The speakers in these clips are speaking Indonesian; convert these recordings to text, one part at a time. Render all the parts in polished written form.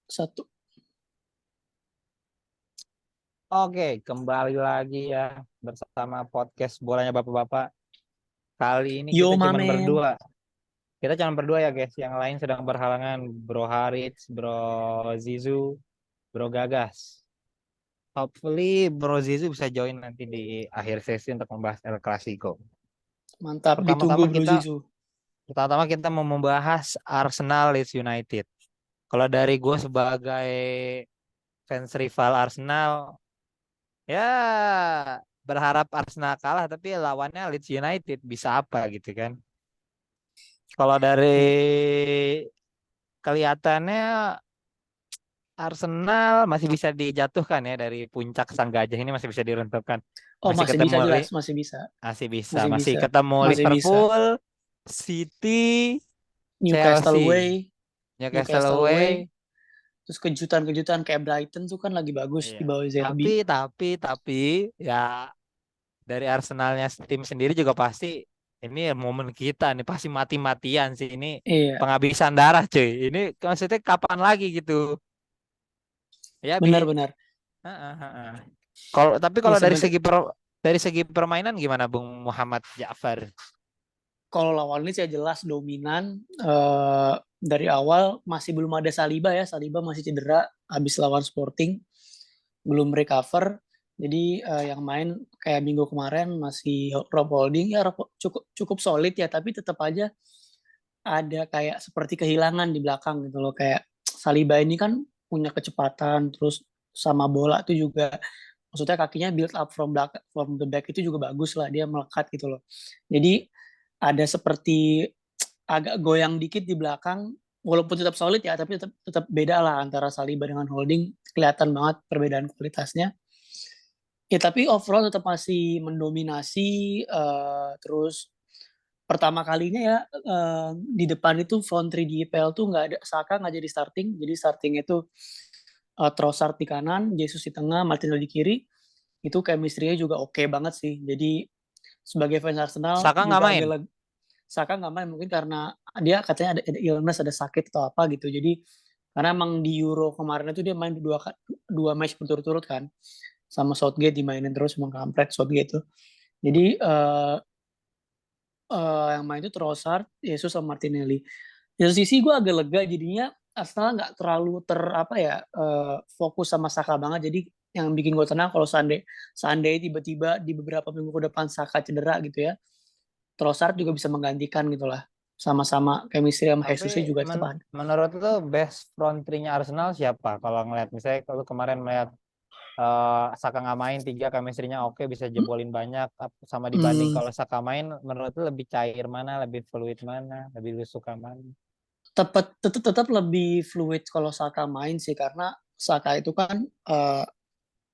Satu. Oke, kembali lagi ya bersama podcast Bolanya Bapak-Bapak. Kali ini Yo, kita cuma mamen. berdua. Kita cuma berdua ya guys. Yang lain sedang berhalangan. Bro Harits, Bro Zizu, Bro Gagas. Hopefully Bro Zizu bisa join nanti di akhir sesi untuk membahas El Clasico. Mantap. Ditunggu Pertama-tama Bro kita Zizu. pertama-tama kita mau membahas Arsenal Leeds United. Kalau dari gue sebagai fans rival Arsenal, ya berharap Arsenal kalah tapi lawannya Leeds United bisa apa gitu kan. Kalau dari kelihatannya Arsenal masih bisa dijatuhkan ya dari puncak sang gajah ini masih bisa diruntuhkan. Oh, Masih masih ketemu bisa jelas. Masih bisa. masih bisa, Masih masih bisa. ketemu Masih bisa. Liverpool, City, Newcastle Chelsea, away. Newcastle Newcastle away. away. Terus kejutan-kejutan kayak Brighton tuh kan lagi bagus Iya. di bawah Tapi ZB. tapi ya dari Arsenalnya tim sendiri juga pasti ini momen kita nih pasti mati-matian sih ini Iya. penghabisan darah cuy. Ini maksudnya kapan lagi gitu? Ya bi. Benar-benar. Heeh, heeh. Tapi Ya kalau sebenarnya dari segi permainan gimana Bung Muhammad Ja'far? kalau lawan Leeds ya jelas dominan. Dari awal masih belum ada Saliba ya. Saliba masih cedera habis lawan Sporting. Belum recover. Jadi yang main kayak minggu kemarin masih Rob Holding ya cukup cukup solid ya, tapi tetap aja ada kayak seperti kehilangan di belakang gitu loh. Kayak Saliba ini kan punya kecepatan, terus sama bola tuh juga maksudnya kakinya build up from the back itu juga bagus lah, dia melekat gitu loh. Jadi ada seperti agak goyang dikit di belakang, walaupun tetap solid ya, tapi tetap tetap beda lah antara Saliba dengan Holding, kelihatan banget perbedaan kualitasnya. Ya tapi overall tetap masih mendominasi. Terus pertama kalinya ya di depan itu front 3 di IPL tuh nggak ada Saka, nggak jadi starting. Jadi starting itu Trossard di kanan, Jesus di tengah, Martinelli di kiri. Itu chemistry-nya juga oke banget sih. Jadi sebagai fans Arsenal Saka nggak juga main? agak Saka nggak main mungkin karena dia katanya ada illness, ada sakit atau apa gitu. Jadi karena emang di Euro kemarin itu dia main dua match berturut-turut kan, sama Southgate dimainin terus sama kampret Southgate tuh. Jadi yang main itu Trossard, Jesus sama Martinelli. Di satu sisi gue agak lega jadinya Arsenal nggak terlalu apa ya, fokus sama Saka banget. Jadi yang bikin gue tenang kalau seandainya tiba-tiba di beberapa minggu ke depan Saka cedera gitu ya, Trossard juga bisa menggantikan gitu lah. Sama-sama chemistry sama Tapi Jesusnya juga tetap ada. menurut lu best front three-nya Arsenal siapa? Kalau ngeliat misalnya kalau kemarin melihat Saka nggak main tiga chemistry-nya oke bisa Hmm, jebolin banyak sama dibanding hmm, kalau Saka main menurut lu lebih cair mana, lebih fluid mana, lebih lu suka mana? tetap lebih fluid kalau Saka main sih, karena Saka itu kan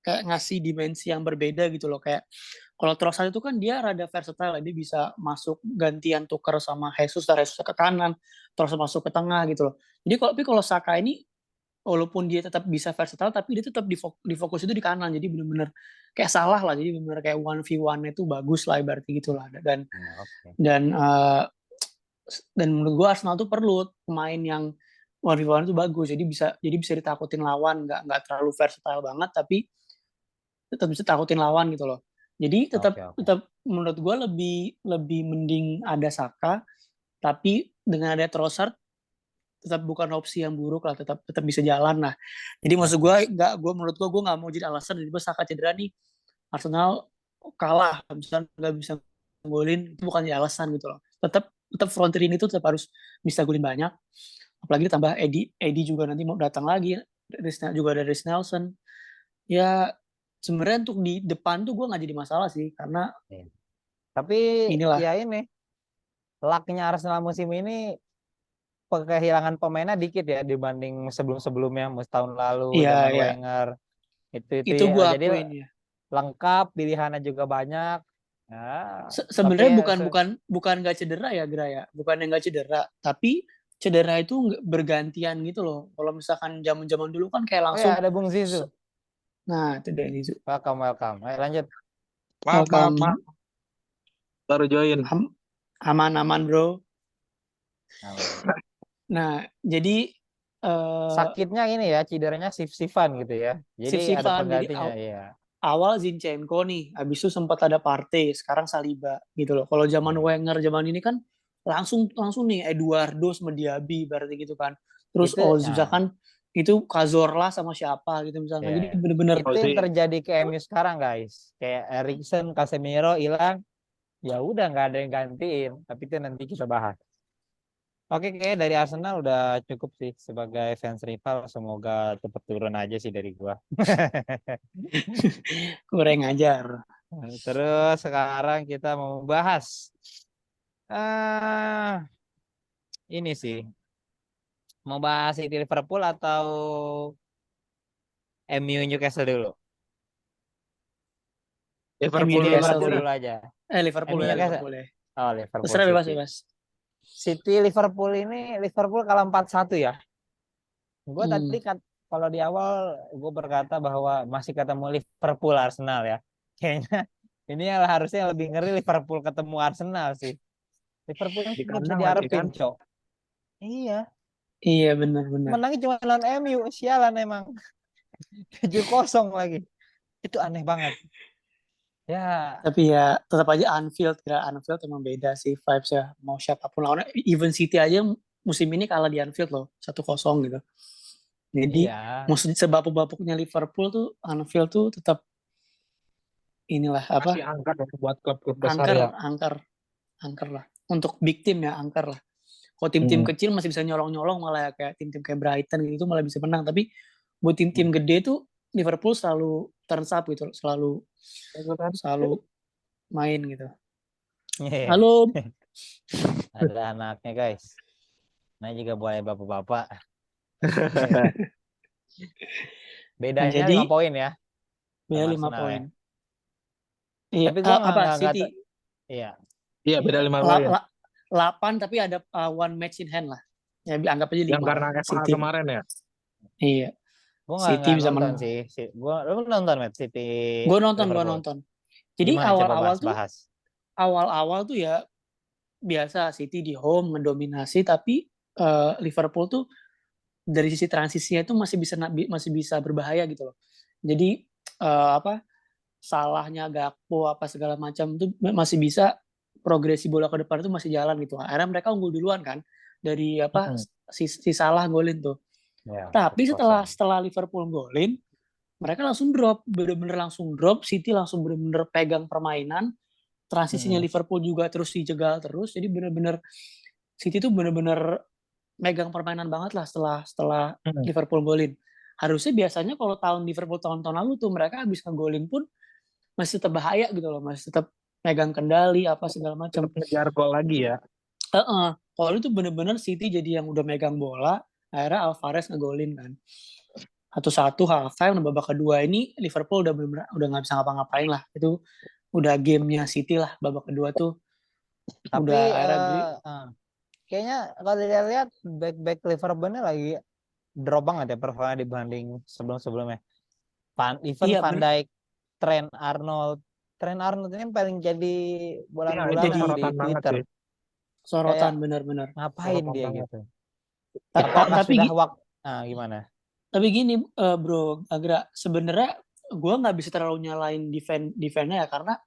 kayak ngasih dimensi yang berbeda gitu loh. Kayak kalau Trossard itu kan dia rada versatile, dia bisa masuk gantian tuker sama Jesus, dari Jesus ke kanan terus masuk ke tengah gitu loh. Jadi kalau Saka ini walaupun dia tetap bisa versatile, tapi dia tetap di fokus itu di kanan, jadi benar-benar kayak salah lah, jadi benar-benar kayak 1v1 itu bagus lah ibaratnya gitu lah. Oke. Dan menurut gue Arsenal tuh perlu pemain yang 1v1 itu bagus, jadi bisa ditakutin lawan, nggak terlalu versatile banget tapi tetap bisa takutin lawan gitu loh. Jadi tetap Oke, oke. tetap menurut gue lebih lebih mending ada Saka, tapi dengan ada Trossard tetap bukan opsi yang buruk lah, tetap tetap bisa jalan lah. Jadi maksud gue Oke. menurut gue nggak mau jadi alasan tiba Saka cedera nih Arsenal kalah, misalnya nggak bisa golin, itu bukan jadi alasan gitu loh. Tetap tetap front three ini tuh tetap harus bisa golin banyak. Apalagi ditambah Eddie juga nanti mau datang lagi, juga ada Reece Nelson. Ya sebenarnya untuk di depan tuh gue nggak jadi masalah sih, karena Iya. Tapi inilah. ya ini lucknya Arsenal musim ini kehilangan pemainnya dikit ya dibanding sebelum-sebelumnya tahun lalu Iya, zaman ya, Wenger itu itu ya gue jadi akuin ya. lengkap pilihannya juga banyak ya tapi Sebenarnya ya bukan bukan bukan nggak cedera ya, Graya, bukan yang nggak cedera, tapi cedera itu bergantian gitu loh. Kalau misalkan zaman-zaman dulu kan kayak oh ya langsung, ada Bung Zizu. nah itu deh Nizu. Welcome ayo lanjut. Maaf, maaf, maaf. Welcome. Baru join. Aman-aman bro. Aman. Nah jadi Sakitnya ini ya, cederanya sif-sifan gitu ya. Jadi ada sif-sifan. Jadi penggantinya, iya. awal Zinchenko nih, habis itu sempat ada Partey, sekarang Saliba gitu loh. Kalau zaman Iya. Wenger zaman ini kan langsung langsung nih Eduardo sama Diaby berarti gitu kan. Terus Itu misalkan itu Cazorla sama siapa gitu misalnya. Jadi ya. bener-bener Itu yang Ozil. terjadi ke MU sekarang, guys. Kayak Erikson, Casemiro hilang, ya udah nggak ada yang gantiin. Tapi itu nanti kita bahas. Oke, kayak dari Arsenal udah cukup sih sebagai fans rival. Semoga cepet turun aja sih dari gua. kurang ajar. Terus sekarang kita mau bahas ah ini sih. Mau bahas City Liverpool atau MU Newcastle dulu? Liverpool MU City dulu aja Newcastle Liverpool dah. sih. dulu aja. Liverpool MU ya Newcastle. Liverpool ya. Oh, Liverpool Terserah bebas City. bebas. City Liverpool ini Liverpool kalah 4-1 ya. Gue Hmm. tadi kalau di awal gue berkata bahwa masih ketemu Liverpool Arsenal ya. Kayaknya ini yang harusnya lebih ngeri Liverpool ketemu Arsenal sih. Liverpool ini Di nggak bisa kandang lagi diharapin, kan. Cok. Iya, Iya benar-benar. menangnya cuma lawan MU, sialan emang. 7-0 lagi. Itu aneh banget. Ya, Tapi ya tetap aja Anfield emang beda sih vibes ya. Mau siapapun lawannya, even City aja musim ini kalah di Anfield loh, 1-0 gitu. Jadi iya. maksud sebapuk-bapuknya Liverpool tuh Anfield tuh tetap inilah Masih apa angkat ya buat klub-klub besar angker ya. angker angker lah untuk big team ya angker lah. Kalau tim-tim Hmm. kecil masih bisa nyolong-nyolong malah ya kayak tim-tim kayak Brighton gitu malah bisa menang. Tapi buat tim-tim gede tuh Liverpool selalu turns up gitu, selalu Itu kan. selalu main gitu. Iya. Halo, Ada anaknya, guys. Nah, juga boleh bapak-bapak. nah Bedanya 5 jadi poin ya ya sama 5 Arsenal ya. poin. Iya, Tapi gua apa nggak City iya. Iya, beda 5 la, poin. la, 8 tapi ada one match in hand lah. Ya anggap aja Yang 5 karena lah. FA City. kemarin ya. Iya, Gue City nggak bisa nonton menang. sih. Lu nonton match City Gue nonton, Liverpool. Jadi Gimana coba bahas? awal-awal tuh ya biasa City di home mendominasi, tapi Liverpool tuh dari sisi transisinya itu masih bisa berbahaya gitu loh. Jadi apa salahnya Gakpo apa segala macam tuh masih bisa progresi bola ke depan itu masih jalan gitu. Akhirnya mereka unggul duluan kan dari apa Hmm. si Salah golin tuh. Ya, Tapi 1-0. setelah Liverpool golin, mereka langsung drop, bener-bener langsung drop. City langsung bener-bener pegang permainan. Transisinya Hmm. Liverpool juga terus dijegal terus. Jadi bener-bener City tuh bener-bener megang permainan banget lah setelah Hmm. Liverpool golin. Harusnya biasanya kalau Liverpool tahun-tahun lalu tuh mereka habis ngegolin pun masih tetap bahaya gitu loh, masih tetap megang kendali apa segala macam. Tetap ngejar gol lagi ya. Kalau itu bener-bener City jadi yang udah megang bola, akhirnya Alvarez ngegolin kan. 1-1 halftime, babak kedua ini Liverpool udah bener-bener udah nggak bisa ngapa-ngapain lah. Itu udah gamenya City lah babak kedua tuh. Tapi Udah akhirnya kayaknya kalau dilihat back Liverpoolnya lagi drop banget ya performa dibanding sebelum-sebelumnya. Van iya Dijk, Trent Arnold ini paling jadi Iya, itu bulan-bulanan jadi di sorotan banget Twitter. sih. sorotan Kayak bener-bener. ngapain Sorotan dia banget. gitu? Ta- ta- Apakah tapi sudah gi- waktu? Gimana? tapi gini bro Agra, sebenarnya gue nggak bisa terlalu nyalain defense-nya ya karena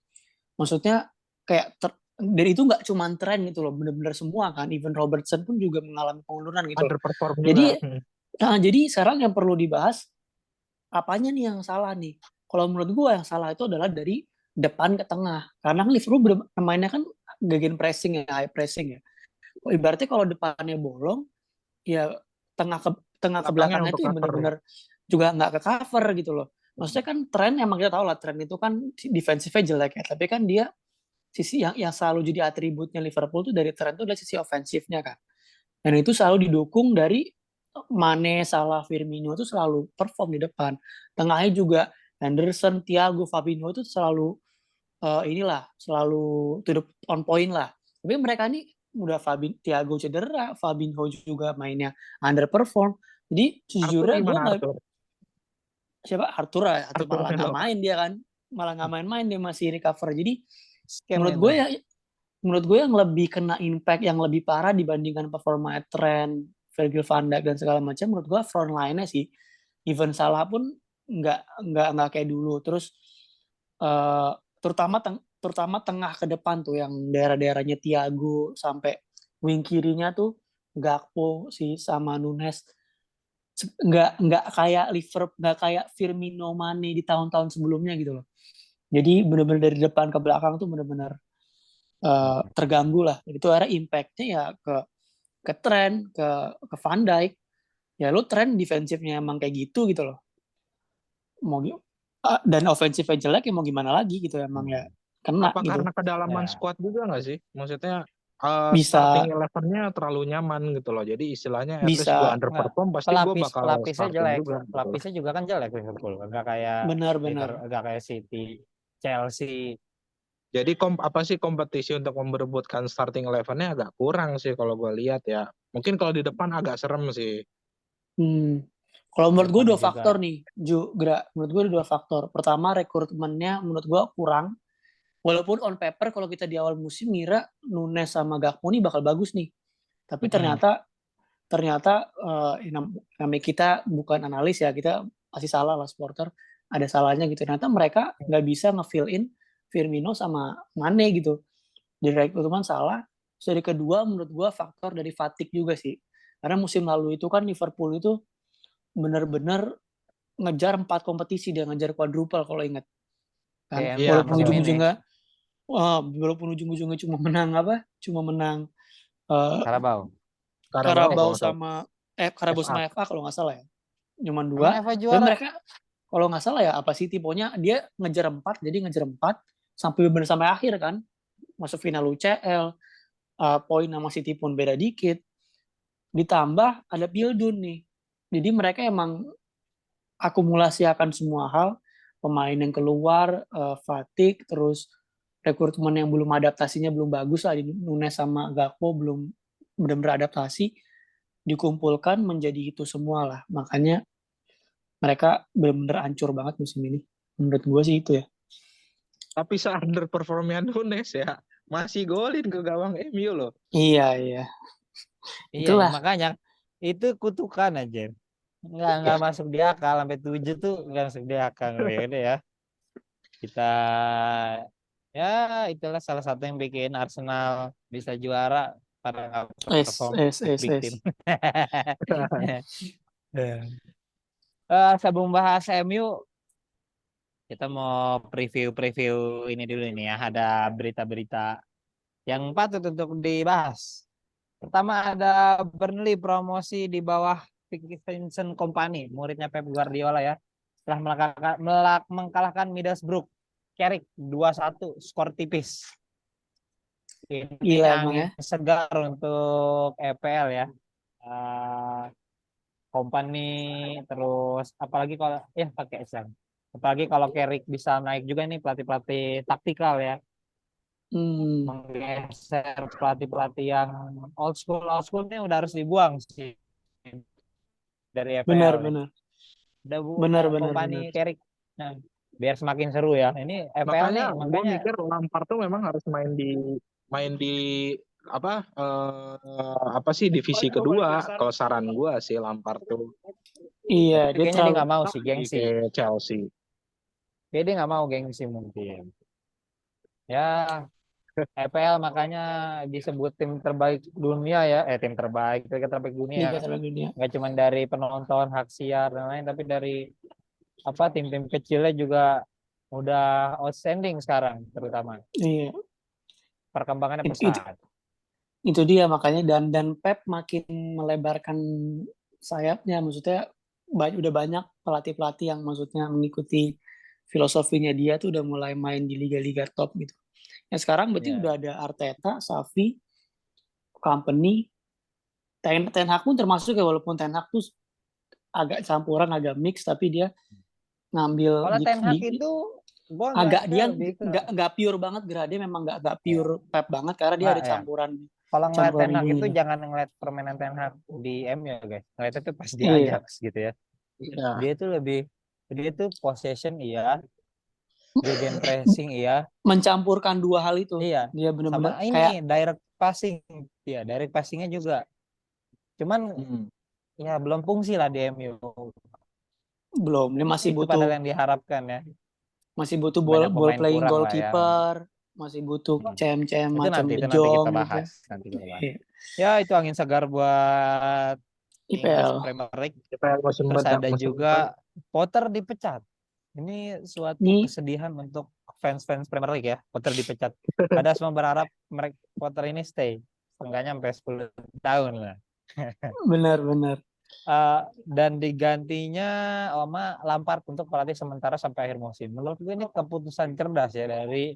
maksudnya kayak dan itu nggak cuma tren gitu loh, bener-bener semua kan. Even Robertson pun juga mengalami penurunan gitu. Underperform juga. Jadi sekarang yang perlu dibahas apanya nih yang salah nih? Kalau menurut gue yang salah itu adalah dari depan ke tengah. Karena kan Liverpool mainnya kan gegen pressing ya, high pressing ya. Ibaratnya kalau depannya bolong, ya tengah ke Belakangnya belakangnya untuk itu ya cover. bener-bener juga nggak ke cover gitu loh. Maksudnya kan tren emang kita tahu lah tren itu kan defensifnya jelek ya, tapi kan dia sisi yang selalu jadi atributnya Liverpool tuh dari tren itu adalah sisi ofensifnya kan. Dan itu selalu didukung dari Mane, Salah, Firmino itu selalu perform di depan. Tengahnya juga Henderson, Thiago, Fabinho itu selalu selalu to the on point lah. Tapi mereka ini udah Thiago cedera, Fabinho juga mainnya underperform. Jadi Arthur sejujurnya gue gimana nggak Arthur? siapa Arthur Arthur malah nggak Melo. main dia kan, malah nggak main-main dia masih recover. Jadi Scam menurut gue itu. ya menurut gue yang lebih kena impact yang lebih parah dibandingkan performa Trent, Virgil van Dijk dan segala macam, menurut gue front line-nya sih, even Salah pun nggak kayak dulu. Terus terutama tengah ke depan tuh yang daerah-daerahnya Thiago sampai wing kirinya tuh Gakpo sih sama Nunes, nggak kayak Liverpool, nggak kayak Firmino, Mane di tahun-tahun sebelumnya gitu loh. Jadi benar-benar dari depan ke belakang tuh benar-benar terganggu lah. Itu akhirnya impact-nya ya ke Trent, ke Van Dijk. Ya lu Trent defensifnya emang kayak gitu loh. Dan ofensifnya jelek ya mau gimana lagi gitu, emang ya kena Apa gitu. karena kedalaman Ya. squad juga nggak sih? Maksudnya Bisa. starting 11-nya terlalu nyaman gitu loh. Jadi istilahnya at least Bisa. gue underperform pasti gue bakal Pelapisnya starting jelek. juga gitu. Pelapisnya juga kan jelek Liverpool. Enggak kayak Benar. enggak kayak City, Chelsea. Jadi apa sih kompetisi untuk memperebutkan starting 11-nya agak kurang sih kalau gue lihat ya. Mungkin kalau di depan agak serem sih. Kalau menurut gue Depannya dua juga. faktor nih, menurut gue ada dua faktor. Pertama, rekrutmennya menurut gue kurang. Walaupun on paper kalau kita di awal musim ngira Nunes sama Gakpo nih bakal bagus nih. Tapi ternyata namanya kita bukan analis ya, kita pasti salah lah supporter, ada salahnya gitu. Ternyata mereka nggak bisa nge-fill in Firmino sama Mane gitu. Jadi rekrutmen salah. Terus dari kedua menurut gue faktor dari fatigue juga sih. Karena musim lalu itu kan Liverpool itu bener-bener ngejar 4 kompetisi, dia ngejar quadruple kalau ingat kan. Iya, Walaupun musim ini. ujung-ujungnya cuma menang Carabao sama FA kalau nggak salah ya, cuma Emang 2. FA Tapi juara? mereka kalau nggak salah ya apa sih tipenya, dia ngejar 4 sampai benar sampai akhir kan, masuk final UCL, poin sama City pun beda dikit, ditambah ada Pildun nih. Jadi mereka emang akumulasi akan semua hal, pemain yang keluar, fatigue, terus rekrutmen yang belum adaptasinya belum bagus lah, Nunes sama Gakpo belum benar-benar adaptasi, dikumpulkan menjadi itu semua lah. Makanya mereka benar-benar hancur banget musim ini. Menurut gue sih itu ya. Tapi se-underperformnya Nunes ya masih golin ke gawang MU loh. Iya. Iya, Itulah. makanya itu kutukan aja. Enggak masuk di akal, sampai 7 tuh enggak masuk di akal ya. Kita ya itulah salah satu yang bikin Arsenal bisa juara, pada nggak perform big team. Sebelum bahas MU, kita mau preview ini dulu nih ya. Ada berita-berita yang patut untuk dibahas. Pertama ada Burnley promosi di bawah Vincent Kompany, muridnya Pep Guardiola ya. Setelah mengalahkan Middlesbrough, Carrick 2-1, skor tipis. Ini Gila emang angin ya. segar untuk EPL ya. Kompany terus apalagi kalau ya pakai Islam. Apalagi kalau Carrick bisa naik juga nih, pelatih-pelatih taktikal ya. Menggeser pelatih-pelatih yang old school ini udah harus dibuang sih dari EPL nih. Benar. Udah Benar. Kompany, Carrick. Nah, biar semakin seru ya. Ini EPL nih, Gue makanya mikir Lampard tuh memang harus main di apa sih divisi kedua. Kalau saran gue sih Lampard tuh Iya, dia kayaknya dia terlalu nggak mau sih, gengsi. kayak Chelsea. Kayaknya dia nggak mau, gengsi mungkin. Ya, EPL makanya disebut tim terbaik dunia ya. Tim terbaik, Liga terbaik dunia. Liga terbaik dunia. Nggak cuma dari penonton, hak siar dan lain, tapi dari tim-tim kecilnya juga udah outstanding sekarang, terutama Iya. perkembangannya Itu pesat. dia makanya, dan Pep makin melebarkan sayapnya, maksudnya udah banyak pelatih-pelatih yang maksudnya mengikuti filosofinya dia tuh udah mulai main di liga-liga top gitu. Ya sekarang berarti Ya. udah ada Arteta, Xavi, Company, Ten Hag pun termasuk ya, walaupun Ten Hag tuh agak campuran, agak mix, tapi dia ngambil Kalau Ten Hag itu gua agak dia lebih ke nggak pure banget, Grade memang nggak pure Pep banget karena dia ada ya. campuran. Kalau ngeliat Ten Hag itu ininya. jangan ngeliat permainan Ten Hag di MU ya guys. Ngeliat itu pas di Iya. Ajax gitu ya. Dia tuh possession iya, gegen pressing iya, Mencampurkan dua hal itu. iya. Dia benar-benar Sama ini kayak direct passing, iya direct passingnya juga. Cuman Hmm. ya belum fungsi lah di MU. Belum, dia Itu padahal yang diharapkan ya. masih butuh Banyak ball pemain playing kurang lah ya. goalkeeper, masih butuh Hmm. CM-CM Itu macam nanti De kita Jong gitu. bahas. Nanti kita bahas. Iya, Ya itu angin segar buat English IPL. Premier League. IPL musim Terus depan, ada musim depan. juga Potter dipecat. Ini suatu Ini kesedihan untuk fans-fans Premier League ya. Potter dipecat. Pada semua berharap mereka Potter ini stay. Seenggaknya sampai 10 tahun lah. benar-benar. Dan digantinya Oma Lampard untuk pelatih sementara sampai akhir musim. Menurut gue ini keputusan cerdas ya dari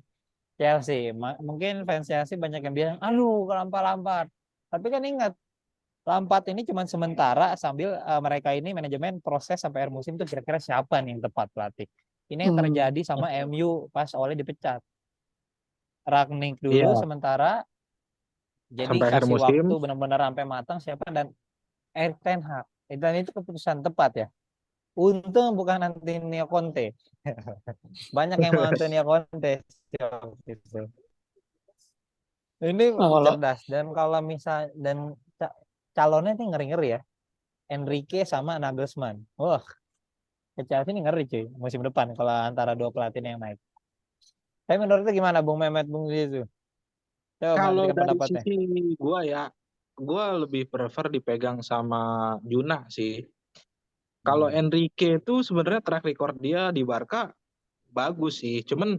Chelsea. Mungkin fans Chelsea banyak yang bilang, aduh Lampard. Tapi kan ingat, Lampard ini cuma sementara sambil mereka ini manajemen proses sampai akhir musim itu kira-kira siapa nih yang tepat pelatih. Ini yang terjadi sama MU pas Ole dipecat. Rangnick dulu Iya, sementara, jadi sampai akhir kasih musim. waktu benar-benar sampai matang siapa dan Erik ten Hag. Dan itu keputusan tepat ya. Untung bukan Antonio Conte. Banyak yang mau Antonio Conte. Ini Nah, kalau cerdas dan kalau misal dan calonnya ini ngeri-ngeri ya. Enrique sama Nagelsmann. Wah, Chelsea ini ngeri cuy musim depan kalau antara dua pelatih yang naik. Tapi menurut itu gimana Bung Mehmet, Bung Zizu? Coba Kalau berikan dari pendapatnya. sisi gua ya, gua lebih prefer dipegang sama Juna sih. Kalau Enrique itu sebenarnya track record dia di Barca bagus sih. Cuman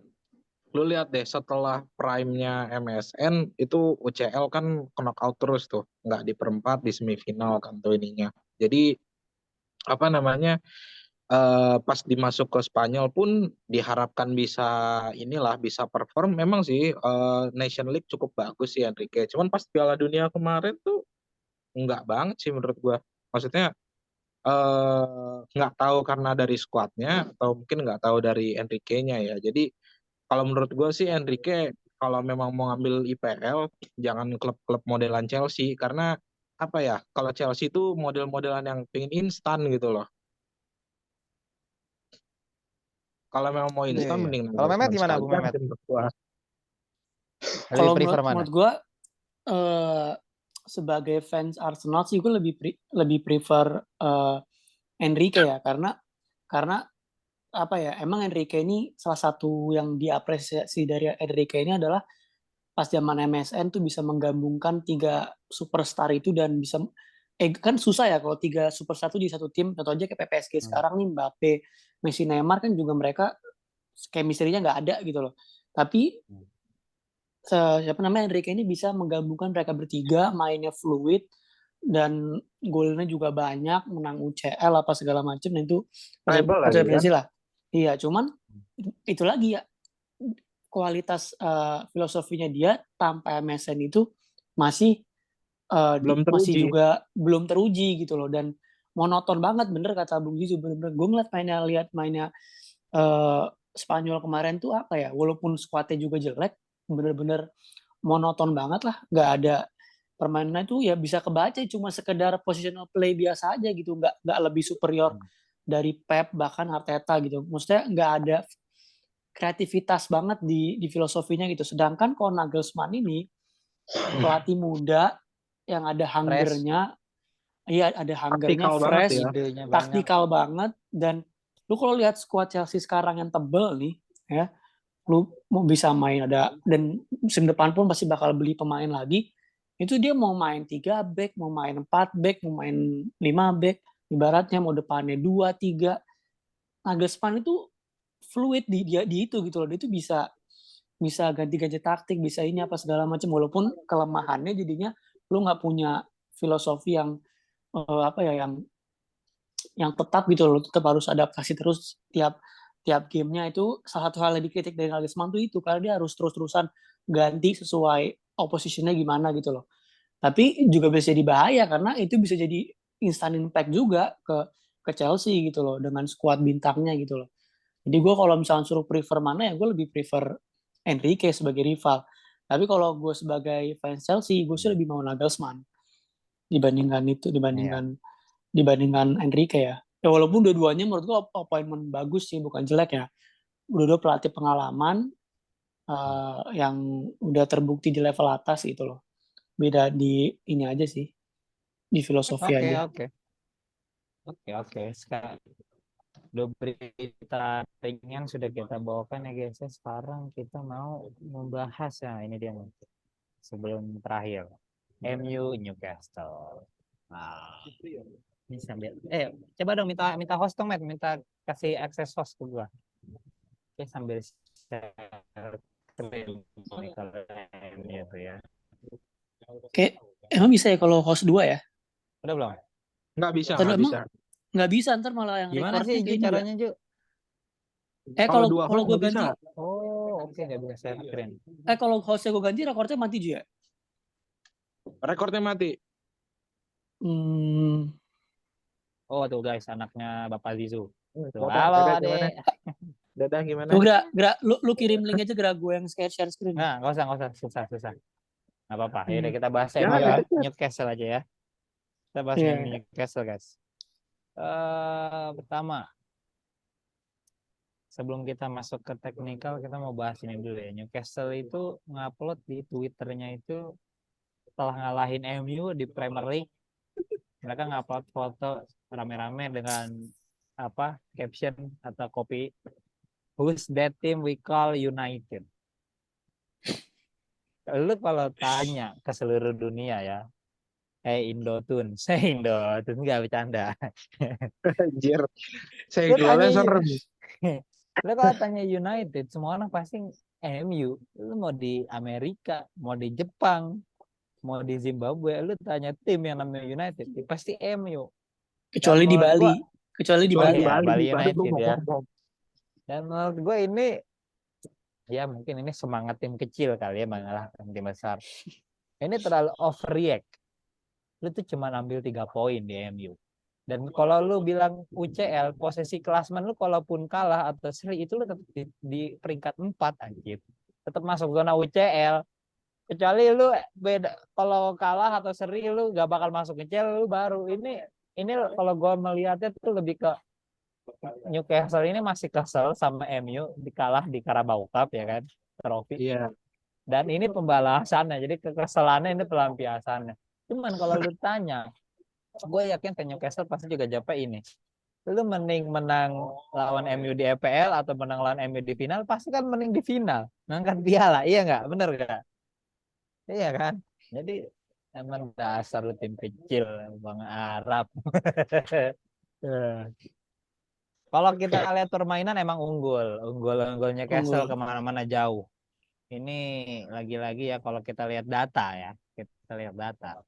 lu lihat deh setelah prime-nya MSN itu UCL kan knockout terus tuh, nggak di perempat di semifinal kan tuh ininya. Jadi apa namanya, pas dimasuk ke Spanyol pun diharapkan bisa inilah bisa perform. Memang sih Nation League cukup bagus sih Enrique. Cuman pas Piala Dunia kemarin tuh nggak banget sih menurut gua. Maksudnya nggak tahu karena dari skuadnya atau mungkin nggak tahu dari Enrique-nya ya. Jadi kalau menurut gue sih Enrique kalau memang mau ngambil IPL jangan klub-klub modelan Chelsea karena apa ya kalau Chelsea itu model-modelan yang pengen instan gitu loh. Kalau memang mau Iya, instan iya. mending Kalau Mehmet Nagelsmann gimana Bung sekalian Mehmet? sih menurut gua. Lebih kalau prefer mana? menurut gue sebagai fans Arsenal sih gue lebih prefer Enrique ya karena apa ya emang Enrique ini salah satu yang diapresiasi dari Enrique ini adalah pas zaman MSN tuh bisa menggabungkan tiga superstar itu dan bisa kan susah ya kalau tiga superstar itu di satu tim. Contoh aja kayak PSG sekarang nih Mbappe, Messi, Neymar kan juga mereka chemistry-nya nggak ada gitu loh. Tapi siapa namanya Enrique ini bisa menggabungkan mereka bertiga, mainnya fluid dan golnya juga banyak, menang UCL apa segala macam dan itu Treble patut lagi kan. apresiasi lah. Iya, cuman itu lagi ya kualitas filosofinya dia tanpa MSN itu masih Belum masih teruji. juga belum teruji gitu loh dan monoton banget bener kata Bung Jizu bener-bener gue lihat mainnya eh, Spanyol kemarin tuh apa ya walaupun skuadnya juga jelek bener-bener monoton banget lah nggak ada permainannya tuh ya bisa kebaca cuma sekedar positional play biasa aja gitu nggak lebih superior dari Pep bahkan Arteta gitu maksudnya nggak ada kreativitas banget di filosofinya gitu sedangkan kalau Nagelsmann ini pelatih muda yang ada Fresh, hungernya iya ada hungernya Taktikal banget fresh ya. idenya banyak. taktikal banget dan lu kalau lihat skuad Chelsea sekarang yang tebel nih ya lu mau bisa main ada dan musim depan pun pasti bakal beli pemain lagi itu dia mau main 3 back mau main 4 back mau main 5 back ibaratnya mau depannya 2 3 Nagelsmann itu fluid di dia di itu gitu loh dia itu bisa bisa ganti-ganti taktik bisa ini apa segala macam walaupun kelemahannya jadinya lu nggak punya filosofi yang apa ya yang tetap gitu loh tetap harus adaptasi terus tiap tiap gamenya itu salah satu hal yang dikritik dari Nagelsmann tuh itu karena dia harus terus-terusan ganti sesuai oppositionnya gimana gitu loh tapi juga bisa jadi bahaya karena itu bisa jadi instant impact juga ke Chelsea gitu loh dengan skuad bintangnya gitu loh jadi gue kalau misalnya suruh prefer mana ya gue lebih prefer Enrique sebagai rival tapi kalau gue sebagai fans Chelsea gue sih lebih mau Nagelsmann dibandingkan itu Iya. dibandingkan Enrique ya. Ya walaupun dua-duanya menurut gua appointment bagus sih, bukan jelek ya. Dua-dua pelatih pengalaman yang udah terbukti di level atas gitu loh. Beda di ini aja sih. di filosofi Oke, aja. oke. Oke. Sekarang dua berita ringan sudah kita bawakan ya guys. Sekarang kita mau membahas ya ini dia nih. Sebelum terakhir, MU Newcastle. Nah, ini sambil coba dong minta host dong, Matt, minta kasih akses host ke gua. Oke, sambil share screen nih kalau MU itu ya. Kayak emang bisa ya kalau host 2 ya? Udah belum? Nggak bisa, Ntar nggak emang bisa. nggak bisa, ntar malah yang Gimana sih recordnya Ju kayak 2. caranya Ju? Kalau Kalau dua kalau host gue nggak bisa. ganti, Oh, oke, nggak bisa share screen. kalau hostnya gue ganti, recordnya mati juga. Rekornya mati. Hmm, Oh tuh guys, anaknya Bapak Zizu. Tuh, Dadah, halo dadah gimana? adek. Dadah gimana? coba gerak, lu kirim link aja gerak gue yang share screen. Nah, nggak usah, susah. Nggak apa-apa. Yaudah kita bahas Jangan MU Apa? Newcastle aja ya. Kita bahas Iya. MU Newcastle guys. Pertama, sebelum kita masuk ke teknikal, kita mau bahas ini dulu ya. Newcastle itu ngupload di Twitternya itu setelah ngalahin MU di Premier League, mereka ngupload foto rame-rame dengan caption atau copy, "Who's that team we call United?" Lu kalau tanya ke seluruh dunia ya, Indotun, Indotun nggak bercanda. Anjir. Lu tanya, Segolnya serem. lu kalau tanya United, semua orang pasti MU. Lu mau di Amerika, mau di Jepang, mau di Zimbabwe, lu tanya tim yang namanya United, pasti MU. Kecuali di Bali. Kecuali Di Bali Bali United gue ya. ngomong. Dan menurut gue ini ya mungkin ini semangat tim kecil kali ya mengalahkan tim besar. Ini terlalu overreact. Lu tuh cuma ambil 3 poin di MU. Dan kalau lu bilang UCL, posisi klasmen lu kalaupun kalah atau seri itu lu tetap di peringkat 4 anjir. Tetap masuk zona UCL. Kecuali lu beda kalau kalah atau seri lu gak bakal masuk UCL, lu baru ini kalau gua melihatnya tuh lebih ke Newcastle ini masih kesel sama MU dikalah di Carabao Cup ya kan, trofi. Iya. Dan ini pembalasannya, jadi kekesalannya ini pelampiasannya. Cuman kalau lu tanya, gue yakin ke Newcastle pasti juga jawab ini. Lu mending menang lawan MU di EPL atau menang lawan MU di final, pasti kan mending di final. Ngangkat piala, iya nggak? Bener nggak? Iya kan? Jadi emang dasar lu tim kecil, Bang Arab. Kalau kita lihat permainan emang unggulnya Newcastle kemana-mana jauh. Ini lagi-lagi ya kalau kita lihat data ya, kita lihat data.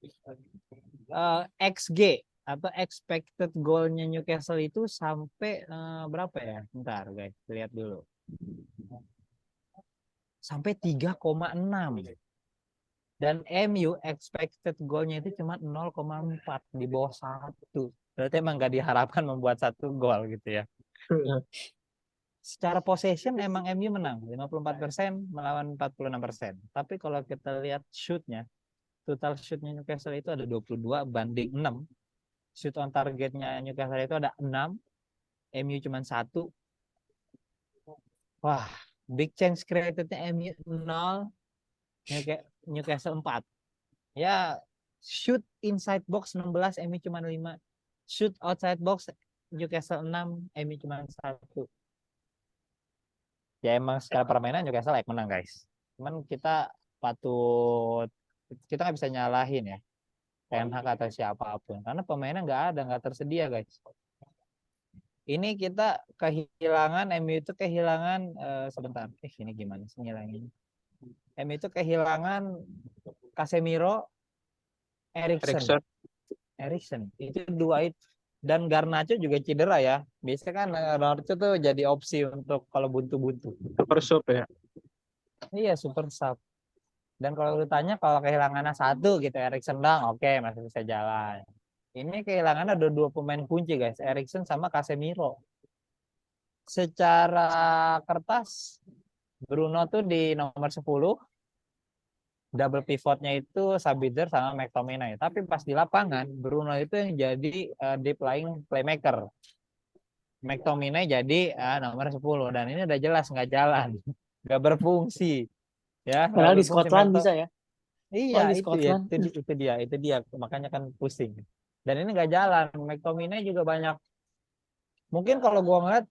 XG atau expected goal-nya Newcastle itu sampai berapa ya? Bentar guys, lihat dulu. Sampai 3,6. Dan MU expected goal-nya itu cuma 0,4, di bawah 1. Berarti emang nggak diharapkan membuat 1 gol gitu ya. Secara possession emang MU menang 54% melawan 46%. Tapi kalau kita lihat shootnya, total shootnya Newcastle itu ada 22 banding 6. Shoot on targetnya Newcastle itu ada 6, MU cuma 1. Wah, big chance creatednya MU 0, Newcastle 4. Ya, shoot inside box 16, MU cuma 5. Shoot outside box Newcastle 6, MU cuma 1. Ya emang secara permainan Newcastle layak menang guys. Cuman kita nggak bisa nyalahin ya Ten Hag atau siapapun karena pemainnya nggak tersedia guys. Ini kita kehilangan MU itu kehilangan sebentar. Ini gimana sih ngilangin? MU itu kehilangan Casemiro, Eriksen. Itu 2 itu. Dan Garnacho juga cedera ya. Biasanya kan Garnacho tuh jadi opsi untuk kalau buntu-buntu. Super sub ya. Iya, super sub. Dan kalau ditanya kalau kehilangannya 1 gitu Eriksen dong, oke, masih bisa jalan. Ini kehilangan ada 2 pemain kunci guys, Eriksen sama Casemiro. Secara kertas Bruno tuh di nomor 10, double pivotnya itu Sabitzer sama McTominay. Tapi pas di lapangan Bruno itu yang jadi deep lying playmaker. McTominay jadi nomor 10 dan ini udah jelas nggak jalan, nggak berfungsi. Ya, Padahal di Scotland bisa ya. Iya, di itu ya, Scotland. itu dia, makanya kan pusing. Dan ini nggak jalan. McTominay juga banyak. Mungkin kalau gua ngeliat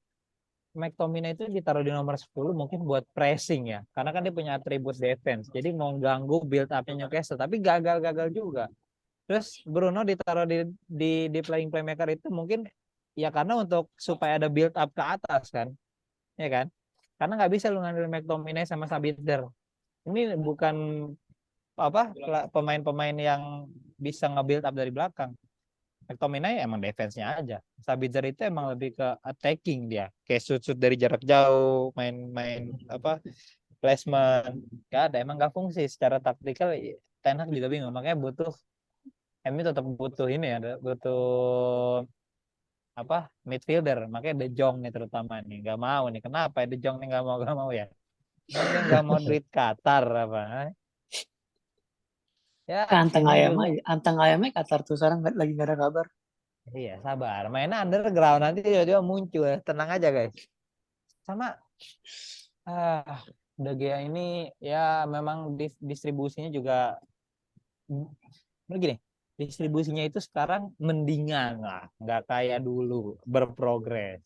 McTominay itu ditaruh di nomor 10 mungkin buat pressing ya. Karena kan dia punya atribut defense. Jadi mau ganggu build up-nya Newcastle, tapi gagal juga. Terus Bruno ditaruh di playing playmaker itu mungkin ya karena untuk supaya ada build up ke atas kan. Ya kan? Karena nggak bisa lu ngambil McTominay sama Sabitzer. Ini bukan pemain-pemain yang bisa nge-build up dari belakang. McTominay emang defense-nya aja. Sabitzer itu emang lebih ke attacking dia. Kayak shoot dari jarak jauh, main-main placement. Gak ada, emang gak fungsi. Secara taktikal Ten Hag juga bingung. Makanya MU tetap butuh ini ya, butuh midfielder. Makanya De Jong nih terutama nih. Gak mau nih. Kenapa ya De Jong nih gak mau ya? Emang dia gak mau duit Qatar apa? Ya, Anteng MU ayam juga. aja. Anteng ayamnya Qatar tuh sekarang lagi nggak ada kabar. Iya, sabar. Mainnya underground nanti tiba-tiba muncul. Tenang aja, guys. Sama De Gea ini ya memang distribusinya juga begini. Distribusinya itu sekarang mendingan lah, nggak kayak dulu berprogres.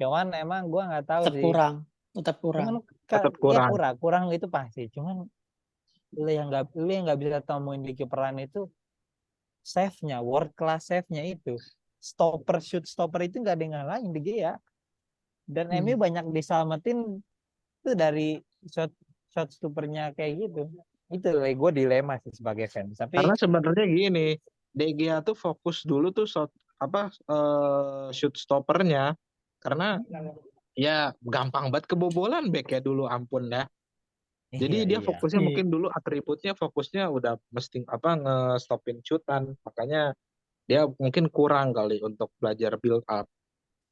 Cuman emang gua nggak tahu Tetap sih. kurang. Tetap kurang. Tetap Ya kurang. kurang itu pasti. Cuman lu yang nggak bisa temuin di kiperan itu save-nya, world class save-nya itu. Stopper itu nggak ada yang ngalahin De Gea. Dan MU banyak diselamatin tuh dari shot shot stoppernya kayak gitu. Itu gue dilema sih sebagai fans. Tapi Karena sebenarnya gini, De Gea tuh fokus dulu tuh shoot stoppernya. Karena ya gampang banget kebobolan back ya dulu, ampun ya. Jadi dia iya. fokusnya Iya. mungkin dulu atributnya fokusnya udah mesti ngestopin shootan. Makanya dia mungkin kurang kali untuk belajar build up.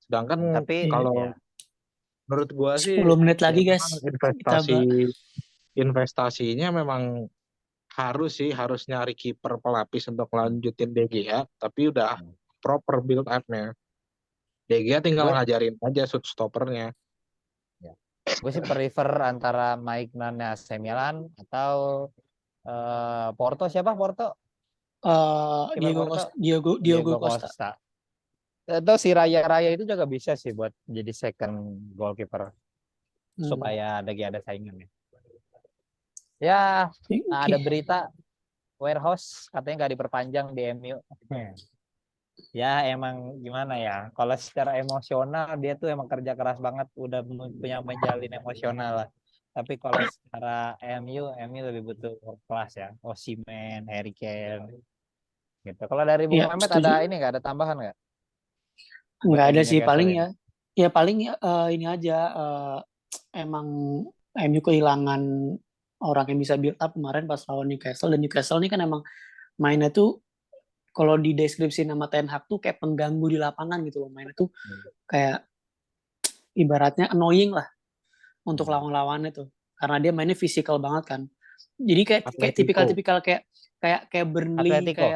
Sedangkan Tapi Iya. kalau ya menurut gua sih 10 menit ya lagi guys. memang Kita investasinya memang harus nyari kiper pelapis untuk lanjutin De Gea, tapi udah proper build up-nya. De Gea tinggal gue ngajarin aja shoot stoppernya. ya, gue sih prefer antara Mike Nanya AC Milan atau Porto. Siapa Porto? Kiper Diego Porto? Costa, Diogo Diego Costa. Costa. Atau si Raya itu juga bisa sih buat jadi second goalkeeper supaya ada saingan ya. Ya, ada Oke. berita warehouse katanya nggak diperpanjang di MU. Ya emang gimana ya? Kalau secara emosional dia tuh emang kerja keras banget, udah punya menjalin emosional lah. Tapi kalau secara MU lebih butuh world class ya. Osimhen, Harry Kane, gitu. Kalau dari Bung Ya, Mamet setuju. ada ini nggak ada tambahan nggak buat Nggak ada MU sih Newcastle paling ini? ya. Ya paling ini aja emang MU kehilangan orang yang bisa build up kemarin pas lawan Newcastle, dan Newcastle ini kan emang mainnya tuh kalau di deskripsi nama Ten Hag tuh kayak pengganggu di lapangan gitu loh. Mainnya tuh kayak ibaratnya annoying lah untuk lawan-lawannya tuh. Karena dia mainnya fisikal banget kan. Jadi kayak Atletico. tipikal kayak Burnley, Atletico.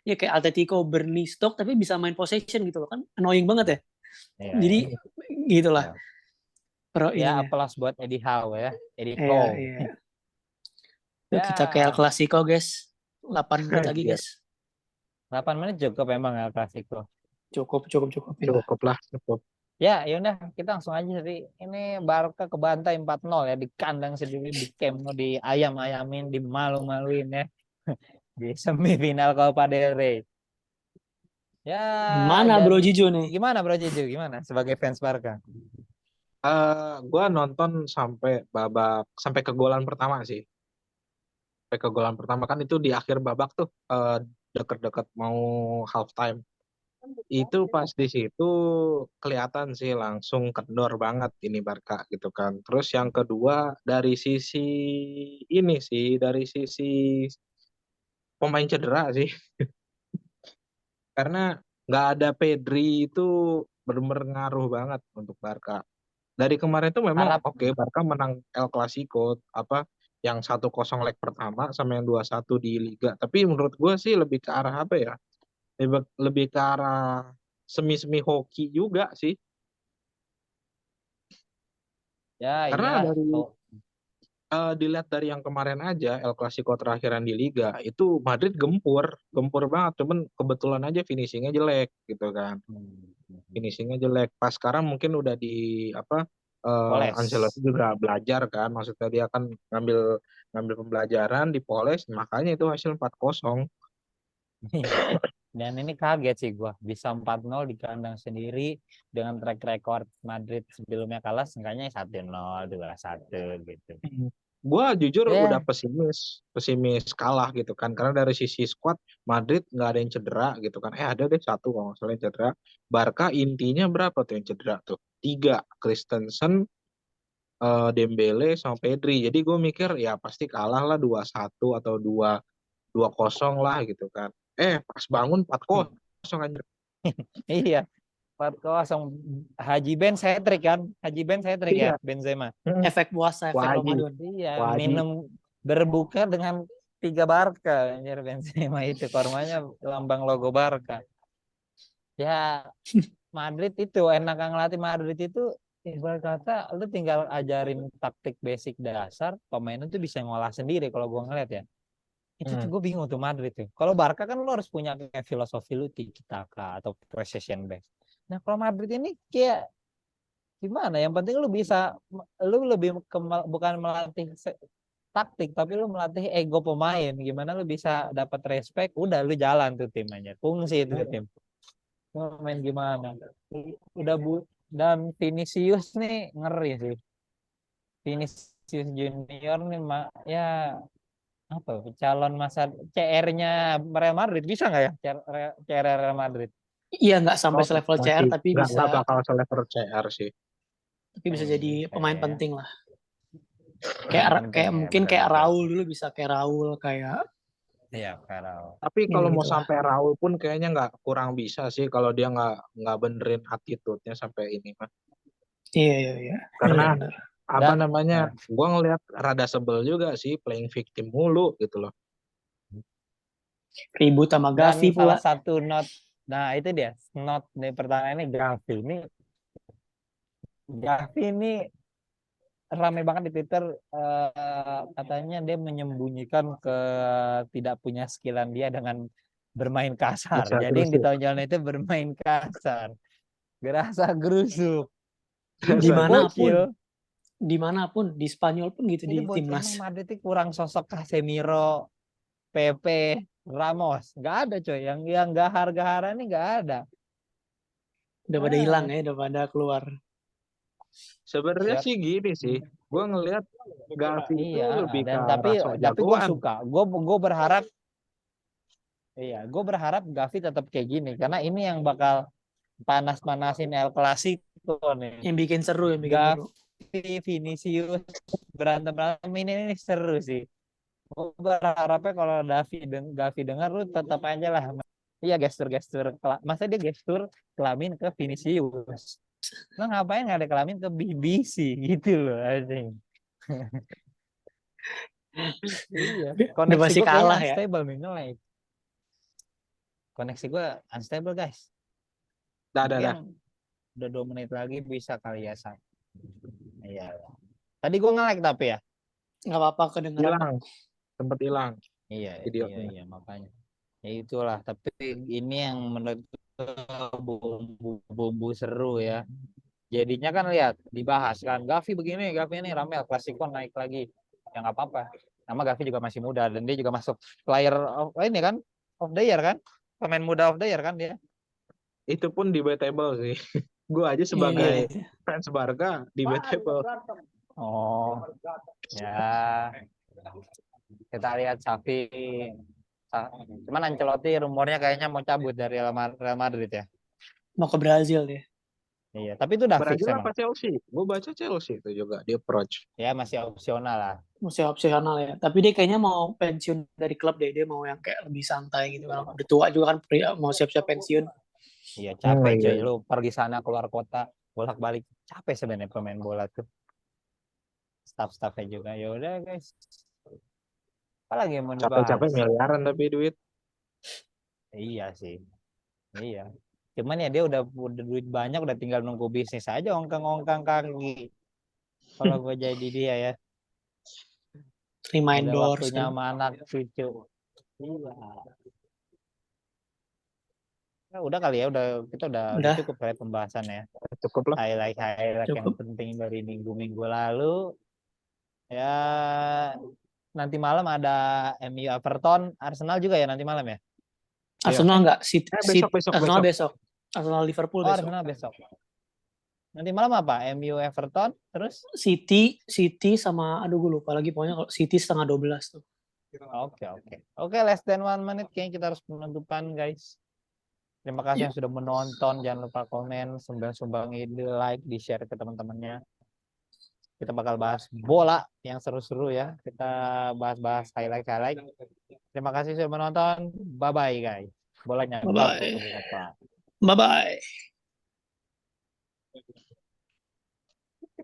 kayak Atletico, Burnley, Stoke tapi bisa main possession gitu loh kan. Annoying banget ya. Iya, Jadi iya. gitulah Ya, pro ya ininya. aplaus buat Eddie Howe ya. Eddie Iya, Howe. iya. Yuk kita ke El Ya, Clasico guys. 8 menit lagi Ya, guys. 8 menit cukup memang El Clasico. Cukup inilah. cukup lah, cukup. Ya, yaudah kita langsung aja sih. Ini Barca kebantai 4-0 ya di kandang sendiri di Camp Nou, di ayam-ayamin, dimalu-maluin ya di semifinal Copa del Rey. Ya, Gimana dan Bro Jijo nih? gimana Bro Jeju? Gimana sebagai fans Barca? Gua nonton sampai ke golan pertama sih. Sampai ke golan pertama kan itu di akhir babak tuh, deket-deket mau half time. Itu pas di situ kelihatan sih langsung kendor banget ini Barca gitu kan. Terus yang kedua dari sisi pemain cedera sih, karena nggak ada Pedri itu benar-benar ngaruh banget untuk Barca. Dari kemarin tuh memang Harap oke, Barca menang El Clasico apa yang 1-0 leg pertama sama yang 2-1 di Liga. Tapi menurut gue sih lebih ke arah apa ya? Lebih ke arah semi-semi hoki juga sih. ya Karena inilah dari tuh. dilihat dari yang kemarin aja El Clasico terakhiran di Liga itu Madrid gempur banget, cuman kebetulan aja finishingnya jelek gitu kan. Finishingnya jelek. Pas sekarang mungkin udah di apa Ancelotti Poles. juga belajar kan, maksudnya dia kan ngambil ngambil pembelajaran di Poles, makanya itu hasil 4-0. Dan ini kaget sih gua bisa 4-0 di kandang sendiri dengan track record Madrid sebelumnya kalah seenggaknya 1-0, 2-1 gitu. Gua jujur udah Ya, pesimis kalah gitu kan, karena dari sisi squad Madrid nggak ada yang cedera gitu kan. Ada deh satu kalau nggak salah yang cedera. Barca intinya berapa tuh yang cedera tuh? Tiga, Christensen, Dembele sama Pedri. Jadi gue mikir ya pasti kalah lah 2-1 atau 2-0 lah gitu kan. Pas bangun 4-0 anjir. iya. 4-0. Haji Ben hat-trick kan? Haji Ben hat-trick ya, Iya. Benzema. Efek puasa, efek Wajib, Ramadan. Iya, wajib. minum berbuka dengan 3 Barca. Anjir Benzema itu kormanya lambang logo Barca. Ya, Madrid itu enak ngelatih Madrid itu ibarat kata lu tinggal ajarin taktik basic dasar, pemain itu bisa ngolah sendiri kalau gua ngeliat ya. Itu tuh Hmm. gue bingung tuh Madrid tuh. Kalau Barca kan lu harus punya kayak filosofi lu tiki taka atau possession base. Nah, kalau Madrid ini kayak gimana? Yang penting lu bisa, lu lebih bukan melatih taktik, tapi lu melatih ego pemain. Gimana lu bisa dapat respect, udah lu jalan tuh tim aja. Fungsi itu tim. Mau main gimana? Udah dan Vinicius nih ngeri sih. Vinicius Junior nih ya apa calon masa CR-nya Real Madrid bisa nggak ya CR Real Madrid? Iya, nggak sampai Oh, selevel CR, masih tapi nggak bisa bakal selevel CR sih. jadi Bisa pemain ya. penting lah. Pemain penting Kayak ya, mungkin kayak benar-benar. Raul dulu, bisa kayak Raul, kayak Iya, kalau Tapi yang kalau mau gitu lah. sampai Raul pun kayaknya nggak kurang bisa sih kalau dia nggak benerin attitude-nya sampai ini mah. Iya, iya, iya. Karena Benar-benar. apa dan namanya, gua ngelihat rada sebel juga sih playing victim mulu gitu loh. Ribut sama Gavi salah pula. satu nah itu dia not di pertanyaan ini Gavi ini ramai banget di Twitter, katanya dia menyembunyikan tidak punya skillan dia dengan bermain kasar. Masa Jadi yang agresif. ditonjolnya itu bermain kasar, gerasa gerusuk. Ini Dimanapun, bocil. di Spanyol pun gitu, Ini di bocil timnas. emang Madrid itu kurang sosok Casemiro, Pepe, Ramos. Nggak ada coy. Yang gahar-gaharan ini nggak ada. Udah pada hilang Ah, ya, udah pada keluar. Sebenarnya siap. sih gini sih, gua ngelihat Gavi itu Iya, lebih ke dan arah sok tapi gue jagoan. suka. Gue berharap, iya, gue berharap Gavi tetap kayak gini karena ini yang bakal panas-panasin El Clasico nih. Yang bikin seru. Gavi, Vinicius berantem berantem ini seru sih. Gue berharapnya kalau Gavi dengar lu tetap aja lah. Iya gestur-gestur, masa dia gestur kelamin ke Vinicius. Lo ngapain nggak ada kelamin ke BBC gitu loh anjing. Iya, Udah koneksi pasti gue kayaknya kalah ya. unstable nih, nge-lag. Koneksi gue unstable guys. Mungkin Dah. udah 2 menit lagi bisa kali ya Sam. Iya. Tadi gue nge-lag tapi ya. Nggak apa-apa kedengeran kok. Hilang, sempat hilang Iya, videonya. iya makanya. Ya itulah. Tapi ini yang menurut gue bumbu seru ya. Jadinya kan lihat dibahas kan Gavi begini, Gavi ini Ramel Klasiko naik lagi. Ya nggak apa-apa. Nama Gavi juga masih muda dan dia juga masuk player of ini kan of the year kan. Pemain muda of the year kan dia. Itu pun debatable sih. Gue aja Iya, iya, sebagai iya. fans Barca debatable. Oh, ya kita lihat Xavi. Cuman Ancelotti rumornya kayaknya mau cabut dari Real Madrid ya. Mau ke Brazil dia. Iya, tapi itu udah fix Brazil emang. apa Chelsea? Gue baca Chelsea itu juga di approach. Ya masih opsional lah. Masih opsional ya. Tapi dia kayaknya mau pensiun dari klub deh. Dia mau yang kayak lebih santai gitu kan. Udah tua juga kan, mau siap-siap pensiun. Iya capek Iya. coy, lu pergi sana keluar kota bolak-balik capek sebenarnya pemain bola tuh. Staff-staffnya juga. Ya udah guys. Apalagi yang mau Capek-capek dibahas? miliaran tapi duit. Iya sih. Iya. Cuman ya dia udah duit banyak, udah tinggal nunggu bisnis aja ongkang-ongkang kaki. Kalau gue jadi dia ya. Ada reminders waktunya kan. sama anak cucu. Iya. Ya, udah kali ya, kita udah Udah, cukup kali pembahasannya. Cukup lah. Highlight yang cukup. penting dari minggu-minggu lalu. Ya, nanti malam ada MU Everton, Arsenal juga ya nanti malam ya. Iya. Arsenal enggak, Besok. Arsenal besok. Arsenal Liverpool Oh, besok. Arsenal besok. Nanti malam apa? MU Everton, terus? City sama aduh gue lupa lagi, pokoknya kalau City 11:30 tuh. Oke, less than 1 minute kayaknya kita harus penutupan, guys. Terima kasih yang sudah menonton. Jangan lupa komen, sumbang-sumbang ide, like, di-share ke teman-temannya. Kita bakal bahas bola yang seru-seru ya. Kita bahas-bahas highlight. Terima kasih sudah menonton. Bye-bye, guys. Bolanya Bye-bye. gabung. Bye-bye.